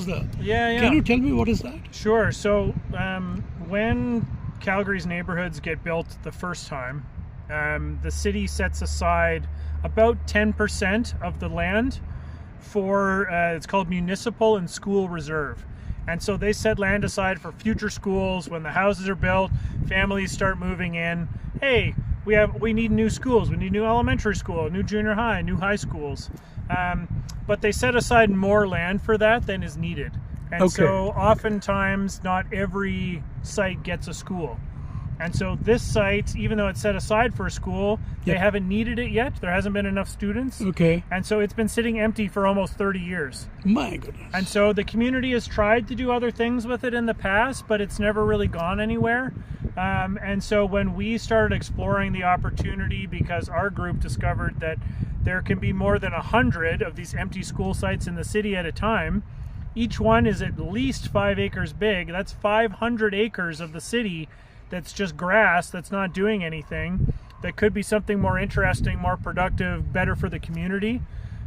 the... Yeah. Can you tell me what is that? Sure. So when Calgary's neighborhoods get built the first time, the city sets aside about 10% of the land for, it's called municipal and school reserve. And so they set land aside for future schools. When the houses are built, families start moving in. Hey, we need new schools. We need new elementary school, new junior high, new high schools. But they set aside more land for that than is needed. And so oftentimes not every site gets a school. And so this site, even though it's set aside for a school, they haven't needed it yet. There hasn't been enough students. And so it's been sitting empty for almost 30 years. My goodness. And so the community has tried to do other things with it in the past, but it's never really gone anywhere. And so when we started exploring the opportunity, because our group discovered that there can be more than 100 of these empty school sites in the city at a time, each one is at least 5 acres big. That's 500 acres of the city that's just grass, that's not doing anything, that could be something more interesting, more productive, better for the community.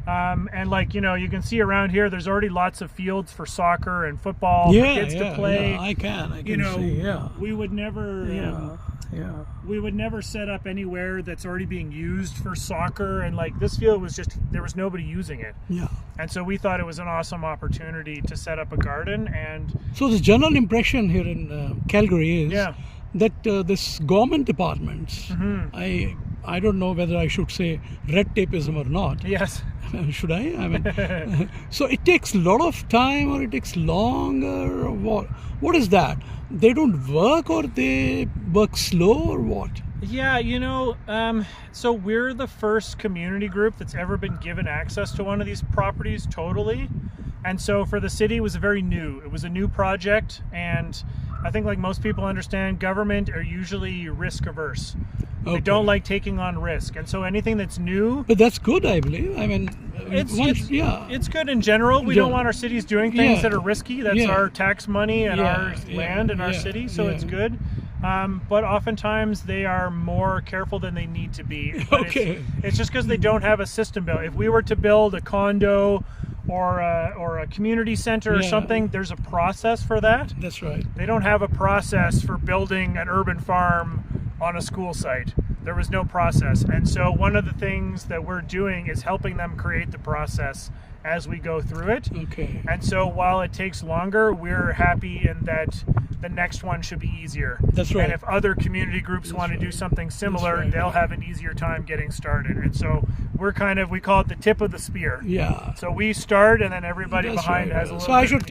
And like, you know, you can see around here, there's already lots of fields for soccer and football for kids to play. I can you know, see, we would never, we would never set up anywhere that's already being used for soccer. And like this field was just, there was nobody using it. And so we thought it was an awesome opportunity to set up a garden. And so the general impression here in Calgary is that this government departments, I don't know whether I should say red tapeism or not. Should I? I mean, so it takes a lot of time, or it takes longer, or what? What is that? They don't work, or they work slow, or what? Yeah, you know, so we're the first community group that's ever been given access to one of these properties totally. And so for the city, it was very new. It was a new project, and I think like most people understand, government are usually risk averse. They don't like taking on risk, and so anything that's new. But that's good, I believe. I mean, it's good in general. We don't want our cities doing things that are risky. That's our tax money and our land and our city, so it's good. But oftentimes they are more careful than they need to be. It's just because they don't have a system built. If we were to build a condo or a community center or something, there's a process for that. That's right. They don't have a process for building an urban farm on a school site. There was no process. And so one of the things that we're doing is helping them create the process as we go through it. And so while it takes longer, we're happy in that the next one should be easier. That's right. And if other community groups want to do something similar, they'll have an easier time getting started. And so we're kind of, we call it the tip of the spear. So we start, and then everybody behind has a little bit.